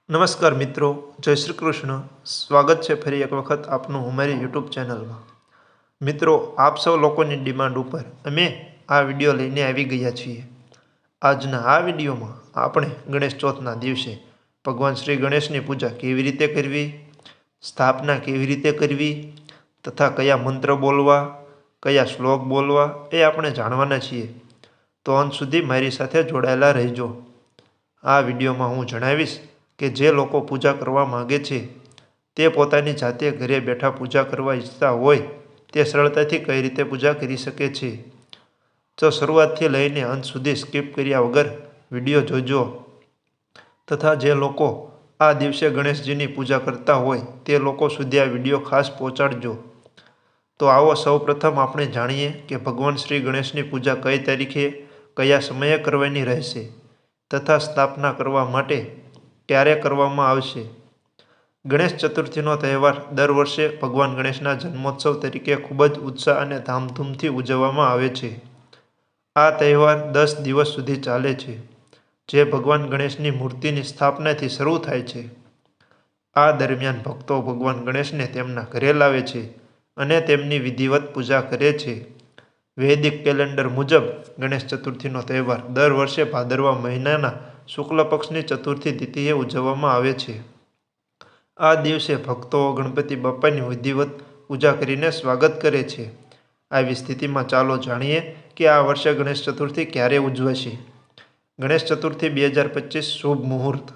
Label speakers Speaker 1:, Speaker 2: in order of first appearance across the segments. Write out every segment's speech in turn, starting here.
Speaker 1: નમસ્કાર મિત્રો, જય શ્રી કૃષ્ણ. સ્વાગત છે ફરી એક વખત આપનું અમારી યુટ્યુબ ચેનલમાં. મિત્રો, આપ સૌ લોકોની ડિમાન્ડ ઉપર અમે આ વિડીયો લઈને આવી ગયા છીએ. આજના આ વિડીયોમાં આપણે ગણેશ ચોથના દિવસે ભગવાન શ્રી ગણેશની પૂજા કેવી રીતે કરવી, સ્થાપના કેવી રીતે કરવી તથા કયા મંત્ર બોલવા, કયા શ્લોક બોલવા એ આપણે જાણવાના છીએ. તો અંત સુધી મારી સાથે જોડાયેલા રહેજો. આ વિડીયોમાં હું જણાવીશ કે જે લોકો પૂજા કરવા માગે છે તે પોતાની જાતે ઘરે બેઠા પૂજા કરવા ઈચ્છતા હોય તે સરળતાથી કઈ રીતે પૂજા કરી શકે છે. તો શરૂઆતથી લઈને અંત સુધી સ્કીપ કર્યા વગર વિડીયો જોજો. તથા જે લોકો આ દિવસે ગણેશજીની પૂજા કરતા હોય તે લોકો સુધી આ વિડીયો ખાસ પહોંચાડજો. તો આવો સૌ પ્રથમ આપણે જાણીએ કે ભગવાન શ્રી ગણેશની પૂજા કઈ તારીખે કયા સમયે કરવાની રહેશે તથા સ્થાપના કરવા માટે ક્યારે કરવામાં આવશે. ગણેશ ચતુર્થીનો તહેવાર દર વર્ષે ભગવાન ગણેશના જન્મોત્સવ તરીકે ખૂબ જ ઉત્સાહ અને ધામધૂમથી ઉજવવામાં આવે છે. આ તહેવાર 10 દિવસ સુધી ચાલે છે, જે ભગવાન ગણેશની મૂર્તિની સ્થાપનાથી શરૂ થાય છે. આ દરમિયાન ભક્તો ભગવાન ગણેશને તેમના ઘરે લાવે છે અને તેમની વિધિવત પૂજા કરે છે. વૈદિક કેલેન્ડર મુજબ ગણેશ ચતુર્થીનો તહેવાર દર વર્ષે ભાદરવા મહિનાના શુક્લ પક્ષની ચતુર્થી તિથિએ ઉજવવામાં આવે છે. આ દિવસે ભક્તો ગણપતિ બાપ્પાની વિધિવત પૂજા કરીને સ્વાગત કરે છે. આવી સ્થિતિમાં ચાલો જાણીએ કે આ વર્ષે ગણેશ ચતુર્થી ક્યારે ઉજવાશે. ગણેશ ચતુર્થી 2025 શુભ મુહૂર્ત.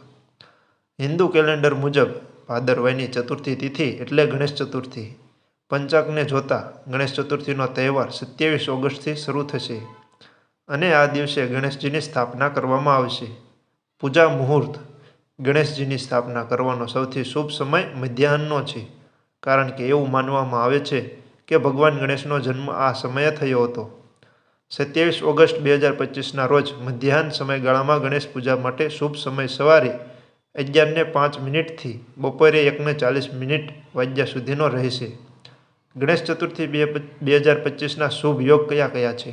Speaker 1: હિન્દુ કેલેન્ડર મુજબ ભાદરવાની ચતુર્થી તિથિ એટલે ગણેશ ચતુર્થી. પંચાંગને જોતા ગણેશ ચતુર્થીનો તહેવાર 27 ઓગસ્ટથી શરૂ થશે અને આ દિવસે ગણેશજીની સ્થાપના કરવામાં આવશે. પૂજા મુહૂર્ત. ગણેશજીની સ્થાપના કરવાનો સૌથી શુભ સમય મધ્યાહનનો છે, કારણ કે એવું માનવામાં આવે છે કે ભગવાન ગણેશનો જન્મ આ સમયે થયો હતો. 27 ઓગસ્ટ 2025ના રોજ મધ્યાહન સમયગાળામાં ગણેશ પૂજા માટે શુભ સમય સવારે 11:05 થી બપોરે 1:40 વાગ્યા સુધીનો રહેશે. ગણેશ ચતુર્થી 2025ના શુભ યોગ કયા કયા છે?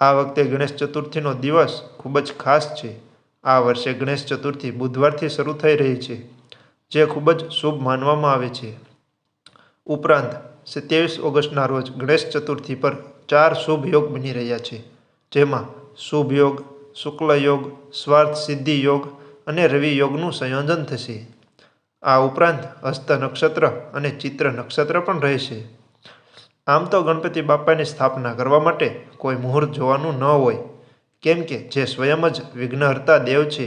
Speaker 1: આ વખતે ગણેશ ચતુર્થીનો દિવસ ખૂબ જ ખાસ છે. આ વર્ષે ગણેશ ચતુર્થી બુધવારથી શરૂ થઈ રહી છે, જે ખૂબ જ શુભ માનવામાં આવે છે. ઉપરાંત 27 ઓગસ્ટના રોજ ગણેશ ચતુર્થી પર 4 શુભ યોગ બની રહ્યા છે, જેમાં શુભ યોગ, શુક્લ યોગ, સ્વાર્થ સિદ્ધિ યોગ અને રવિ યોગનું સંયોજન થશે. આ ઉપરાંત હસ્ત નક્ષત્ર અને ચિત્ર નક્ષત્ર પણ રહેશે. આમ તો ગણપતિ બાપ્પાની સ્થાપના કરવા માટે કોઈ મુહૂર્ત જોવાનું ન હોય, કેમ કે જે સ્વયં જ વિઘ્નહર્તા દેવ છે,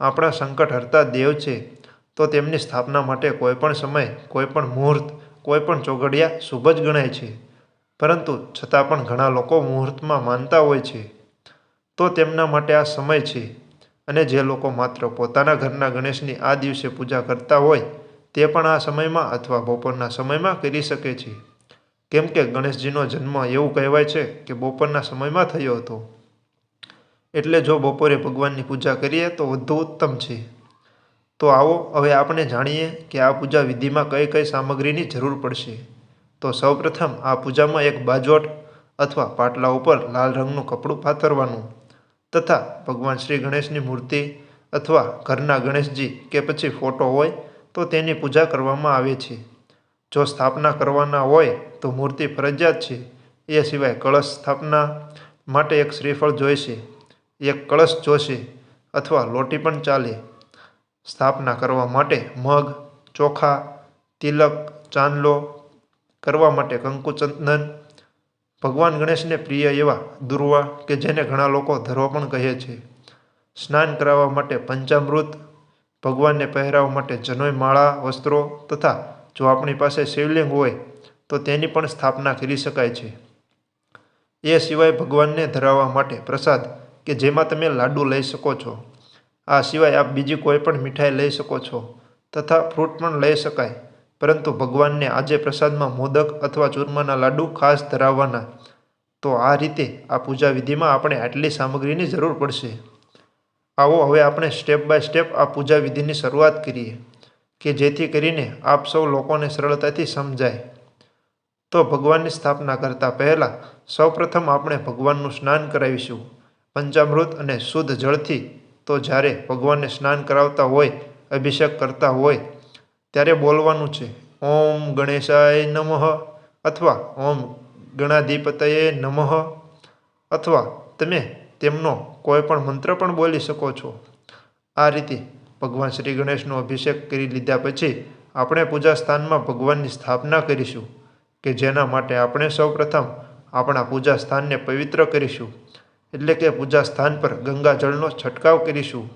Speaker 1: આપણા સંકટહર્તા દેવ છે, તો તેમની સ્થાપના માટે કોઈ પણ સમય, કોઈ પણ મુહૂર્ત, કોઈ પણ ચોઘડિયા શુભ જ ગણાય છે. પરંતુ છતાં પણ ઘણા લોકો મુહૂર્તમાં માનતા હોય છે, તો તેમના માટે આ સમય છે. અને જે લોકો માત્ર પોતાના ઘરના ગણેશની આ દિવસે પૂજા કરતા હોય તે પણ આ સમયમાં અથવા બપોરના સમયમાં કરી શકે છે, કેમ કે ગણેશજીનો જન્મ એવું કહેવાય છે કે બપોરના સમયમાં થયો હતો. એટલે જો બપોરે ભગવાનની પૂજા કરીએ તો વધુ ઉત્તમ છે. તો આવો હવે આપણે જાણીએ કે આ પૂજા વિધિમાં કઈ કઈ સામગ્રીની જરૂર પડશે. તો સૌપ્રથમ આ પૂજામાં એક બાજોટ અથવા પાટલા ઉપર લાલ રંગનું કપડું પાથરવાનું તથા ભગવાન શ્રી ગણેશની મૂર્તિ અથવા ઘરના ગણેશજી કે પછી ફોટો હોય તો તેની પૂજા કરવામાં આવે છે. જો સ્થાપના કરવાના હોય તો મૂર્તિ ફરજિયાત છે. એ સિવાય કળશ સ્થાપના માટે એક શ્રીફળ જોઈશે, એક કળશ જોશે અથવા લોટી પણ ચાલે. સ્થાપના કરવા માટે મગ, ચોખા, તિલક, ચાંદલો, કરવા માટે કંકુચંદન, ભગવાન ગણેશને પ્રિય એવા દુર્વા કે જેને ઘણા લોકો ધરો પણ કહે છે, સ્નાન કરાવવા માટે પંચામૃત, ભગવાનને પહેરાવવા માટે જનોઈ માળા, વસ્ત્રો તથા જો આપણી પાસે શિવલિંગ હોય તો તેની પણ સ્થાપના કરી શકાય છે. એ સિવાય ભગવાનને ધરાવવા માટે પ્રસાદ કે જેમાં તમે લાડુ લઈ શકો છો. આ સિવાય આપ બીજી કોઈ પણ મીઠાઈ લઈ શકો છો તથા ફ્રૂટ પણ લઈ શકાય, પરંતુ ભગવાનને આજે પ્રસાદમાં મોદક અથવા ચૂરમાના લાડુ ખાસ ધરાવવાના. તો આ રીતે આ પૂજા વિધિમાં આપણે આટલી સામગ્રીની જરૂર પડશે. આવો હવે આપણે સ્ટેપ બાય સ્ટેપ આ પૂજા વિધિની શરૂઆત કરીએ કે જેથી કરીને આપ સૌ લોકોને સરળતાથી સમજાય. તો ભગવાનની સ્થાપના કરતા પહેલા સૌપ્રથમ આપણે ભગવાનનું સ્નાન કરાવીશું પંચામૃત અને શુદ્ધ જળથી. તો જ્યારે ભગવાનને સ્નાન કરાવતા હોય અભિષેક કરતા હોય ત્યારે બોલવાનું છે ઓમ ગણેશાય નમઃ અથવા ઓમ ગણાધિપતયે નમઃ, અથવા તમે તેમનો કોઈ પણ મંત્ર પણ બોલી શકો છો. આ રીતે ભગવાન શ્રી ગણેશનો અભિષેક કરી લીધા પછી આપણે પૂજા સ્થાનમાં ભગવાનની સ્થાપના કરીશું કે જેના માટે આપણે સૌપ્રથમ આપણા પૂજા સ્થાનને પવિત્ર કરીશું, એટલે કે પૂજા સ્થાન પર ગંગાજળનો છંટકાવ કરીશું.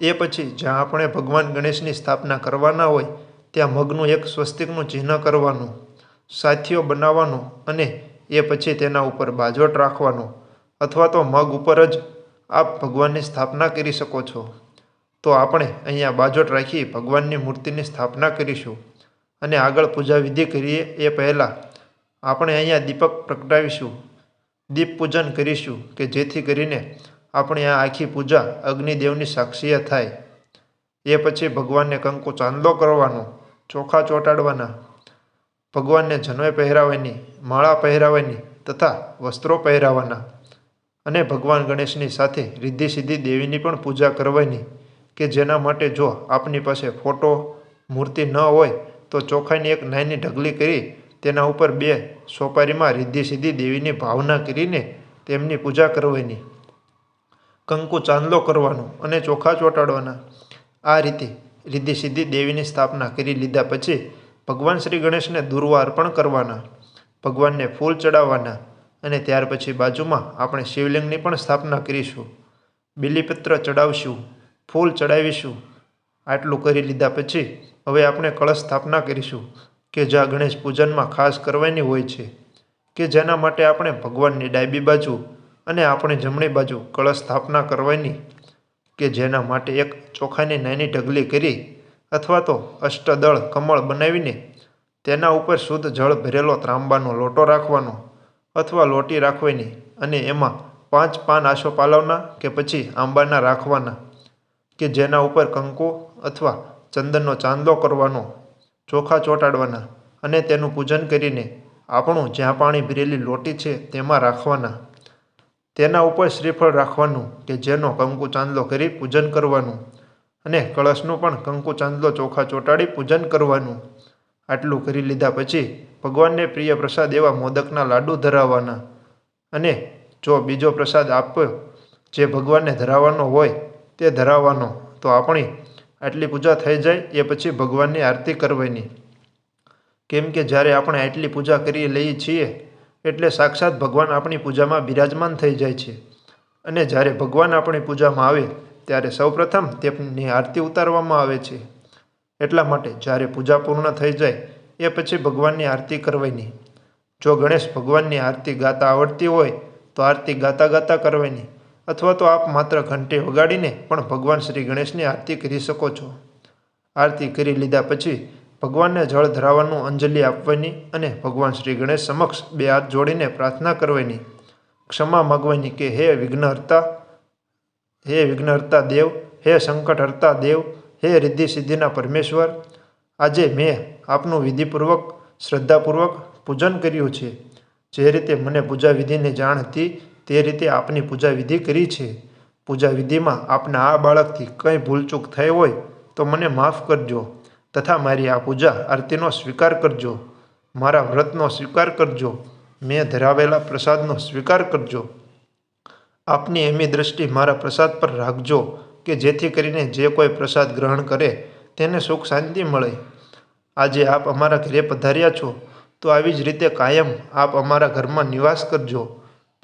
Speaker 1: એ પછી જ્યાં આપણે ભગવાન ગણેશની સ્થાપના કરવાના હોય ત્યાં મગનું એક સ્વસ્તિકનું ચિહ્ન કરવાનું, સાથીઓ બનાવવાનો અને એ પછી તેના ઉપર બાજોટ રાખવાનો, અથવા તો મગ ઉપર જ આપ ભગવાનની સ્થાપના કરી શકો છો. તો આપણે અહીંયા બાજોટ રાખી ભગવાનની મૂર્તિની સ્થાપના કરીશું અને આગળ પૂજા વિધિ કરીએ એ પહેલાં આપણે અહીંયા દીપક પ્રગટાવીશું, દીપ પૂજન કરીશું કે જેથી કરીને આપણી આ આખી પૂજા અગ્નિદેવની સાક્ષીએ થાય. એ પછી ભગવાનને કંકુ ચાંદલો કરવાનો, ચોખા ચોંટાડવાના, ભગવાનને જનોઈ પહેરાવવાની, માળા પહેરાવવાની તથા વસ્ત્રો પહેરાવવાના અને ભગવાન ગણેશની સાથે રિદ્ધિ સિદ્ધિ દેવીની પણ પૂજા કરવાની કે જેના માટે જો આપની પાસે ફોટો મૂર્તિ ન હોય તો ચોખાની એક નાની ઢગલી કરી તેના ઉપર 2 સોપારીમાં રિદ્ધિ સિદ્ધિ દેવીની ભાવના કરીને તેમની પૂજા કરવાની, કંકુ ચાંદલો કરવાનો અને ચોખા ચોંટાડવાના. આ રીતે રિદ્ધિ સિદ્ધિ દેવીની સ્થાપના કરી લીધા પછી ભગવાન શ્રી ગણેશને દૂર્વા અર્પણ કરવાના, ભગવાનને ફૂલ ચડાવવાના અને ત્યાર પછી બાજુમાં આપણે શિવલિંગની પણ સ્થાપના કરીશું, બીલીપત્ર ચડાવશું, ફૂલ ચડાવીશું. આટલું કરી લીધા પછી હવે આપણે કળશ સ્થાપના કરીશું કે જ્યાં ગણેશ પૂજનમાં ખાસ કરવાની હોય છે કે જેના માટે આપણે ભગવાનની ડાબી બાજુ અને આપણે જમણી બાજુ કળશ સ્થાપના કરવાની કે જેના માટે એક ચોખાની નાની ઢગલી કરી અથવા તો અષ્ટદળ કમળ બનાવીને તેના ઉપર શુદ્ધ જળ ભરેલો ત્રાંબાનો લોટો રાખવાનો અથવા લોટી રાખવાની અને એમાં 5 પાન આસોપાલવના કે પછી આંબાના રાખવાના કે જેના ઉપર કંકુ અથવા ચંદનનો ચાંદલો કરવાનો, ચોખા ચોંટાડવાના અને તેનું પૂજન કરીને આપણું જ્યાં પાણી ભરેલી લોટી છે તેમાં રાખવાના. તેના ઉપર શ્રીફળ રાખવાનું કે જેનો કંકુ ચાંદલો કરી પૂજન કરવાનું અને કળશનું પણ કંકુ ચાંદલો ચોખા ચોંટાડી પૂજન કરવાનું. આટલું કરી લીધા પછી ભગવાનને પ્રિય પ્રસાદ એવા મોદકના લાડુ ધરાવવાના અને જો બીજો પ્રસાદ આપ્યો જે ભગવાનને ધરાવવાનો હોય તે ધરાવવાનો. તો આપણી આટલી પૂજા થઈ જાય એ પછી ભગવાનની આરતી કરવાની, કેમ કે જ્યારે આપણે આટલી પૂજા કરી લઈએ છીએ એટલે સાક્ષાત ભગવાન આપણી પૂજામાં બિરાજમાન થઈ જાય છે અને જ્યારે ભગવાન આપણી પૂજામાં આવે ત્યારે સૌપ્રથમ તેમની આરતી ઉતારવામાં આવે છે. એટલા માટે જ્યારે પૂજા પૂર્ણ થઈ જાય એ પછી ભગવાનની આરતી કરવાની. જો ગણેશ ભગવાનની આરતી ગાતા આવડતી હોય તો આરતી ગાતા ગાતા કરવાની, અથવા તો આપ માત્ર ઘંટી વગાડીને પણ ભગવાન શ્રી ગણેશની આરતી કરી શકો છો. આરતી કરી લીધા પછી ભગવાનને જળ ધરાવવાનું, અંજલિ આપવાની અને ભગવાન શ્રી ગણેશ સમક્ષ 2 હાથ જોડીને પ્રાર્થના કરવાની, ક્ષમા માગવાની કે હે વિઘ્નહર્તા દેવ, હે સંકટહર્તા દેવ, હે રિદ્ધિ સિદ્ધિના પરમેશ્વર, આજે મેં આપનું વિધિપૂર્વક શ્રદ્ધાપૂર્વક પૂજન કર્યું છે. જે રીતે મને પૂજા વિધિની જાણ હતી તે રીતે આપની પૂજા વિધિ કરી છે. પૂજા વિધિમાં આપના આ બાળકથી કંઈ ભૂલચૂક થઈ હોય તો મને માફ કરજો તથા મારી આ પૂજા આરતીનો સ્વીકાર કરજો, મારા વ્રતનો સ્વીકાર કરજો, મેં ધરાવેલા પ્રસાદનો સ્વીકાર કરજો. આપની એમી દ્રષ્ટિ મારા પ્રસાદ પર રાખજો કે જેથી કરીને જે કોઈ પ્રસાદ ગ્રહણ કરે તેને સુખ શાંતિ મળે. આજે આપ અમારા ઘરે પધાર્યા છો તો આવી જ રીતે કાયમ આપ અમારા ઘરમાં નિવાસ કરજો.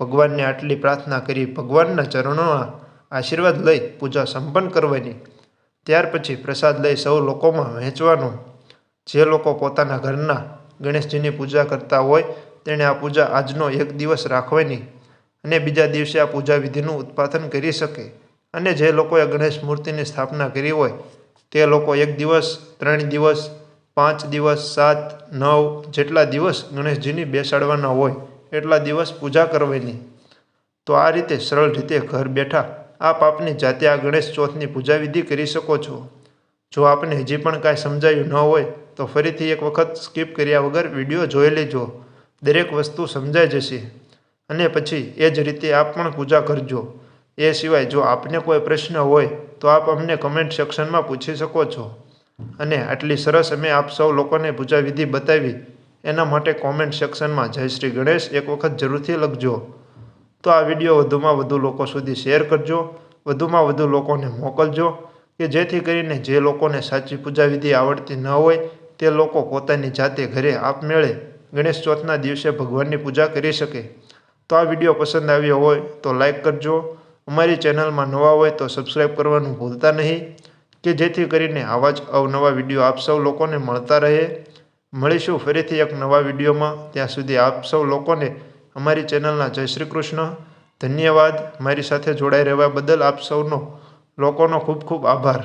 Speaker 1: ભગવાનને આટલી પ્રાર્થના કરી ભગવાનના ચરણોના આશીર્વાદ લઈ પૂજા સંપન્ન કરવાની. ત્યાર પછી પ્રસાદ લઈ સૌ લોકોમાં વહેંચવાનો. જે લોકો પોતાના ઘરના ગણેશજીની પૂજા કરતા હોય તેણે આ પૂજા આજનો 1 દિવસ રાખવાની અને બીજા દિવસે આ પૂજા વિધિનું ઉત્પાદન કરી શકે. અને જે લોકોએ ગણેશ મૂર્તિની સ્થાપના કરી હોય તે લોકો 1 દિવસ, 3 દિવસ, 5 દિવસ, 7, 9 જેટલા દિવસ ગણેશજીની બેસાડવાના હોય એટલા દિવસ પૂજા કરવાની. તો આ રીતે સરળ રીતે ઘર બેઠા આપ આપની જાતે આ ગણેશ ચોથની પૂજા વિધિ કરી શકો છો. જો આપને હજી પણ કાંઈ સમજાયું ન હોય તો ફરીથી એક વખત સ્કીપ કર્યા વગર વિડીયો જોઈ લેજો, દરેક વસ્તુ સમજાઈ જશે અને પછી એ જ રીતે આપ પણ પૂજા કરજો. એ સિવાય જો આપને કોઈ પ્રશ્ન હોય તો આપ અમને કમેન્ટ સેક્શનમાં પૂછી શકો છો. અને આટલી સરસ અમે આપ સૌ લોકોને પૂજા વિધિ બતાવી એના માટે કોમેન્ટ સેક્શનમાં જય શ્રી ગણેશ એક વખત જરૂરથી લખજો. તો આ વિડીયો વધુમાં વધુ લોકો સુધી શેર કરજો, વધુમાં વધુ લોકોને મોકલજો કે જેથી કરીને જે લોકોને સાચી પૂજા વિધિ આવડતી ન હોય તે લોકો પોતાની જાતે ઘરે આપમેળે ગણેશ ચોથના દિવસે ભગવાનની પૂજા કરી શકે. તો આ વિડીયો પસંદ આવ્યો હોય તો લાઈક કરજો, અમારી ચેનલમાં નવા હોય તો સબસ્ક્રાઈબ કરવાનું ભૂલતા નહીં કે જેથી કરીને આવા જ અવનવા વિડીયો આપ સૌ લોકોને મળતા રહે. મળીશું ફરીથી એક નવા વિડીયોમાં. ત્યાં સુધી આપ સૌ લોકોને અમારી ચેનલના જય શ્રી કૃષ્ણ. ધન્યવાદ. મારી સાથે જોડાઈ રહેવા બદલ આપ સૌનો લોકોનો ખૂબ ખૂબ આભાર.